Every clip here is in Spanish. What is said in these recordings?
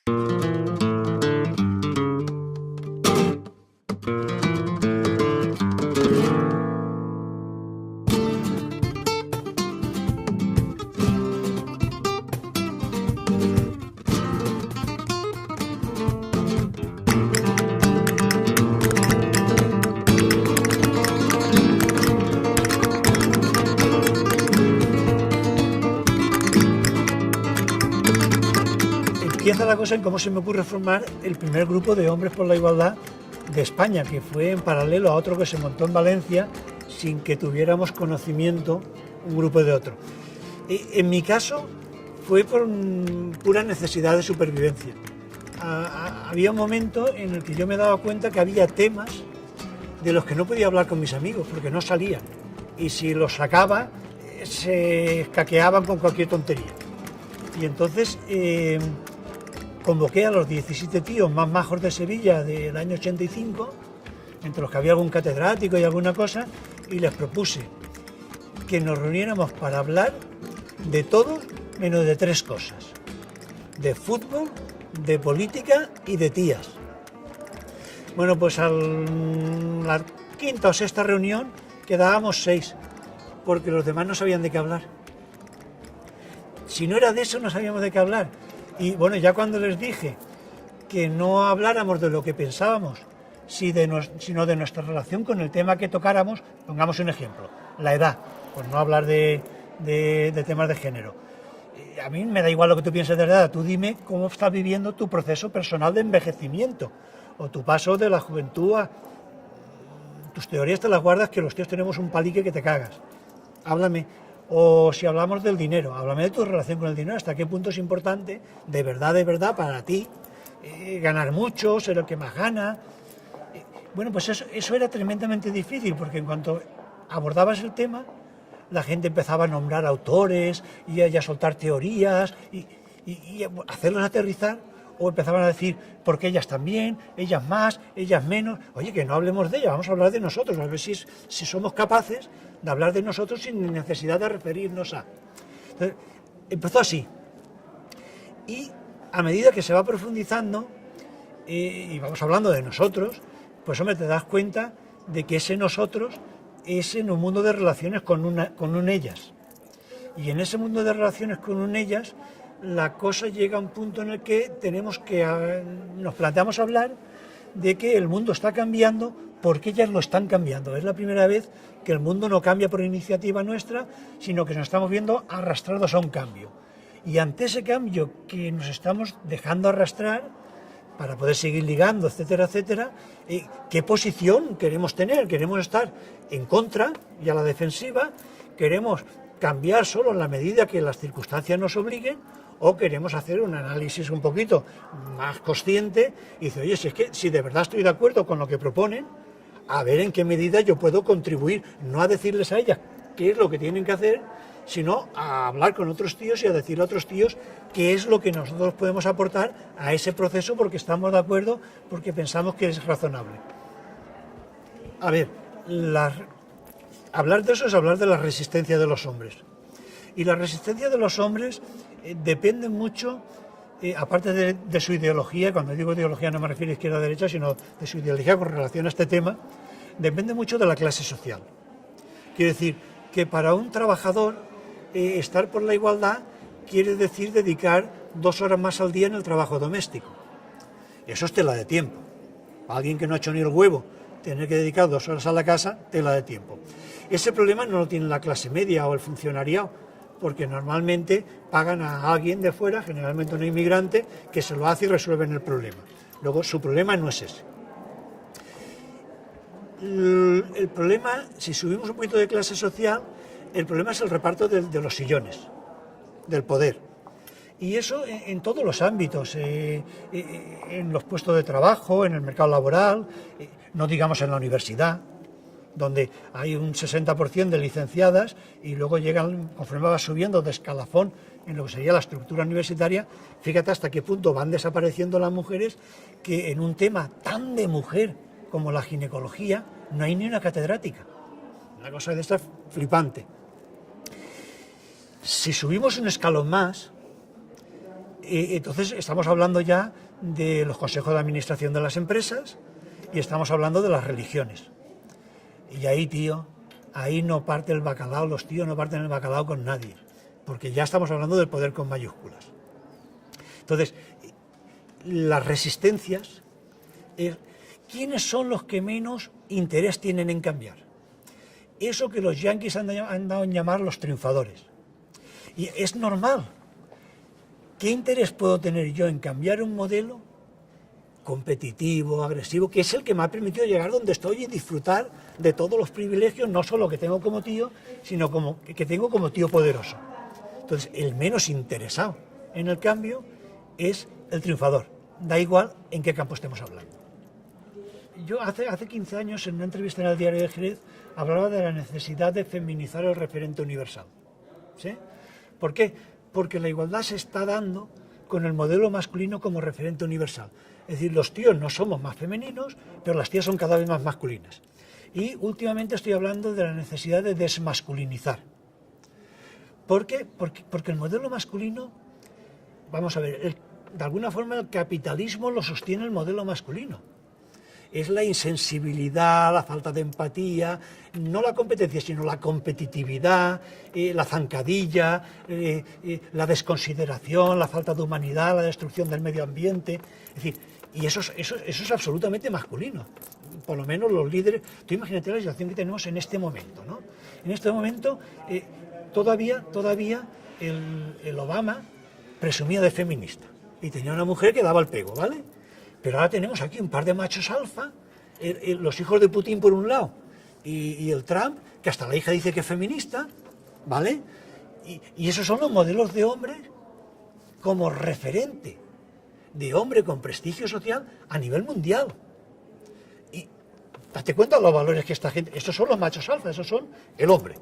Empieza la cosa en cómo se me ocurre formar el primer grupo de hombres por la igualdad de España, que fue en paralelo a otro que se montó en Valencia sin que tuviéramos conocimiento un grupo de otro. En mi caso fue por pura necesidad de supervivencia. Había un momento en el que yo me daba cuenta que había temas de los que no podía hablar con mis amigos porque no salían, y si los sacaba se escaqueaban con cualquier tontería. Y entonces convoqué a los 17 tíos más majos de Sevilla del año 85, entre los que había algún catedrático y alguna cosa, y les propuse que nos reuniéramos para hablar de todo menos de 3 cosas: de fútbol, de política y de tías. Bueno, pues a la quinta o sexta reunión quedábamos 6, porque los demás no sabían de qué hablar. Si no era de eso, no sabíamos de qué hablar. Y bueno, ya cuando les dije que no habláramos de lo que pensábamos, sino de nuestra relación con el tema que tocáramos, pongamos un ejemplo, la edad, por no hablar de temas de género. A mí me da igual lo que tú pienses de la edad, tú dime cómo estás viviendo tu proceso personal de envejecimiento, o tu paso de la juventud a... Tus teorías te las guardas, que los tíos tenemos un palique que te cagas. Háblame. O si hablamos del dinero, háblame de tu relación con el dinero, hasta qué punto es importante, de verdad, para ti, ganar mucho, ser el que más gana. Bueno, pues eso era tremendamente difícil, porque en cuanto abordabas el tema, la gente empezaba a nombrar autores y a soltar teorías y hacerlos aterrizar, o empezaban a decir, porque ellas también, ellas más, ellas menos. Oye, que no hablemos de ellas, vamos a hablar de nosotros, a ver si somos capaces de hablar de nosotros sin necesidad de referirnos a... Entonces, empezó así. Y a medida que se va profundizando, y vamos hablando de nosotros, pues hombre, te das cuenta de que ese nosotros es en un mundo de relaciones con un ellas. Y en ese mundo de relaciones con un ellas, la cosa llega a un punto en el que nos planteamos hablar de que el mundo está cambiando porque ellas lo están cambiando. Es la primera vez que el mundo no cambia por iniciativa nuestra, sino que nos estamos viendo arrastrados a un cambio. Y ante ese cambio que nos estamos dejando arrastrar para poder seguir ligando, etcétera, etcétera, ¿qué posición queremos tener? ¿Queremos estar en contra y a la defensiva? ¿Queremos cambiar solo en la medida que las circunstancias nos obliguen? ¿O queremos hacer un análisis un poquito más consciente y decir, oye, si de verdad estoy de acuerdo con lo que proponen, a ver en qué medida yo puedo contribuir, no a decirles a ellas qué es lo que tienen que hacer, sino a hablar con otros tíos y a decirle a otros tíos qué es lo que nosotros podemos aportar a ese proceso, porque estamos de acuerdo, porque pensamos que es razonable. A ver, hablar de eso es hablar de la resistencia de los hombres. Y la resistencia de los hombres depende mucho, aparte de su ideología. Cuando digo ideología no me refiero a izquierda o derecha, sino de su ideología con relación a este tema, depende mucho de la clase social. Quiere decir que para un trabajador estar por la igualdad quiere decir dedicar 2 horas más al día en el trabajo doméstico. Eso es tela de tiempo. Para alguien que no ha hecho ni el huevo, tener que dedicar 2 horas a la casa, tela de tiempo. Ese problema no lo tiene la clase media o el funcionariado, porque normalmente pagan a alguien de fuera, generalmente un inmigrante, que se lo hace y resuelven el problema. Luego, su problema no es ese. El problema, si subimos un poquito de clase social, el problema es el reparto de los sillones, del poder. Y eso en todos los ámbitos, en los puestos de trabajo, en el mercado laboral, no digamos en la universidad, donde hay un 60% de licenciadas y luego llegan, conforme va subiendo de escalafón en lo que sería la estructura universitaria, fíjate hasta qué punto van desapareciendo las mujeres, que en un tema tan de mujer como la ginecología no hay ni una catedrática. Una cosa de esta flipante. Si subimos un escalón más, Entonces estamos hablando ya de los consejos de administración de las empresas y estamos hablando de las religiones. Y ahí, tío, ahí no parte el bacalao, los tíos no parten el bacalao con nadie, porque ya estamos hablando del poder con mayúsculas. Entonces, las resistencias, ¿quiénes son los que menos interés tienen en cambiar? Eso que los yanquis han dado en llamar los triunfadores. Y es normal. ¿Qué interés puedo tener yo en cambiar un modelo competitivo, agresivo, que es el que me ha permitido llegar donde estoy y disfrutar de todos los privilegios, no solo que tengo como tío, sino que tengo como tío poderoso? Entonces, el menos interesado en el cambio es el triunfador. Da igual en qué campo estemos hablando. Yo hace 15 años, en una entrevista en el Diario de Jerez, hablaba de la necesidad de feminizar el referente universal. ¿Sí? ¿Por qué? Porque la igualdad se está dando con el modelo masculino como referente universal. Es decir, los tíos no somos más femeninos, pero las tías son cada vez más masculinas. Y últimamente estoy hablando de la necesidad de desmasculinizar. ¿Por qué? Porque el modelo masculino, vamos a ver, de alguna forma el capitalismo lo sostiene el modelo masculino. Es la insensibilidad, la falta de empatía, no la competencia, sino la competitividad, la zancadilla, la desconsideración, la falta de humanidad, la destrucción del medio ambiente. Es decir, y eso es absolutamente masculino. Por lo menos los líderes. Tú imagínate la situación que tenemos en este momento, ¿no? En este momento, todavía el Obama presumía de feminista y tenía una mujer que daba el pego, ¿vale? Pero ahora tenemos aquí un par de machos alfa, los hijos de Putin por un lado y el Trump, que hasta la hija dice que es feminista, ¿vale? Y esos son los modelos de hombre como referente, de hombre con prestigio social a nivel mundial. Y date cuenta de los valores que esta gente, estos son los machos alfa, esos son el hombre,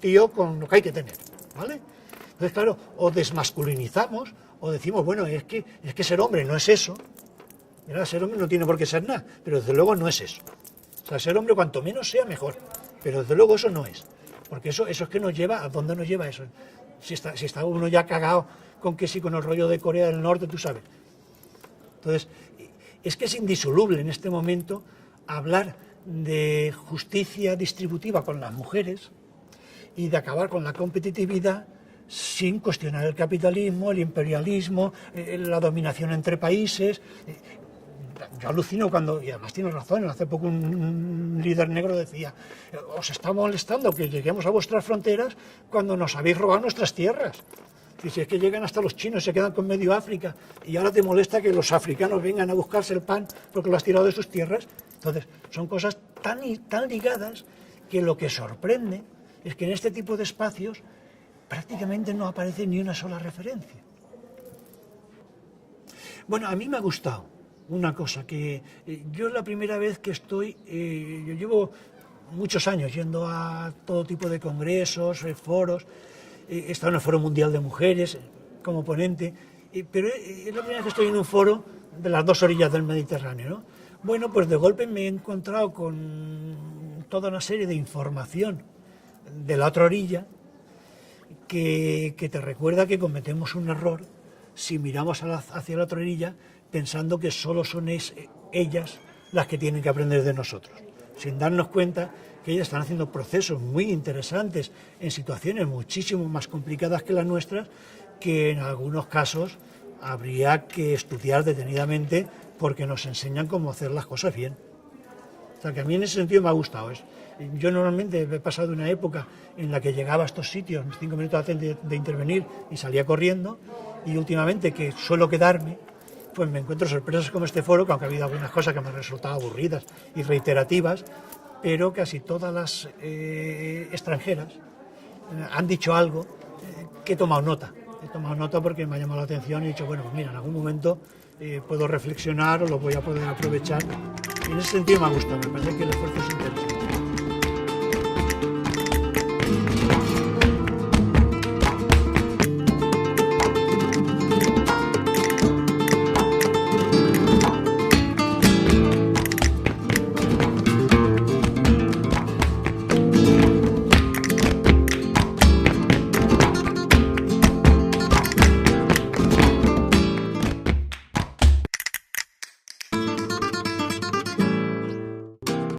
tío con lo que hay que tener, ¿vale? Entonces, claro, o desmasculinizamos o decimos, bueno, es que ser hombre no es eso. Mira, ser hombre no tiene por qué ser nada, pero desde luego no es eso. O sea, ser hombre cuanto menos sea mejor, pero desde luego eso no es. Porque eso es que nos lleva, ¿a dónde nos lleva eso? Si está uno ya cagado con que sí, con el rollo de Corea del Norte, tú sabes. Entonces, es que es indisoluble en este momento hablar de justicia distributiva con las mujeres y de acabar con la competitividad sin cuestionar el capitalismo, el imperialismo, la dominación entre países. Yo alucino cuando, y además tienes razón, hace poco un líder negro decía, os está molestando que lleguemos a vuestras fronteras cuando nos habéis robado nuestras tierras. Y si es que llegan hasta los chinos, se quedan con medio África, y ahora te molesta que los africanos vengan a buscarse el pan porque lo has tirado de sus tierras. Entonces, son cosas tan ligadas que lo que sorprende es que en este tipo de espacios prácticamente no aparece ni una sola referencia. Bueno, a mí me ha gustado una cosa, que yo es la primera vez que estoy, yo llevo muchos años yendo a todo tipo de congresos, foros, he estado en el Foro Mundial de Mujeres como ponente, pero es la primera vez que estoy en un foro de las dos orillas del Mediterráneo, ¿no? Bueno, pues de golpe me he encontrado con toda una serie de información de la otra orilla que te recuerda que cometemos un error si miramos hacia la otra orilla pensando que solo son ellas las que tienen que aprender de nosotros, sin darnos cuenta que ellas están haciendo procesos muy interesantes en situaciones muchísimo más complicadas que las nuestras, que en algunos casos habría que estudiar detenidamente porque nos enseñan cómo hacer las cosas bien. O sea, que a mí en ese sentido me ha gustado. Yo normalmente he pasado una época en la que llegaba a estos sitios 5 minutos antes de intervenir y salía corriendo, y últimamente que suelo quedarme, pues me encuentro sorpresas como este foro, que aunque ha habido algunas cosas que me han resultado aburridas y reiterativas, pero casi todas las extranjeras han dicho algo que he tomado nota. He tomado nota porque me ha llamado la atención y he dicho, bueno, pues mira, en algún momento puedo reflexionar o lo voy a poder aprovechar. Y en ese sentido me ha gustado, me parece que el esfuerzo es interesante.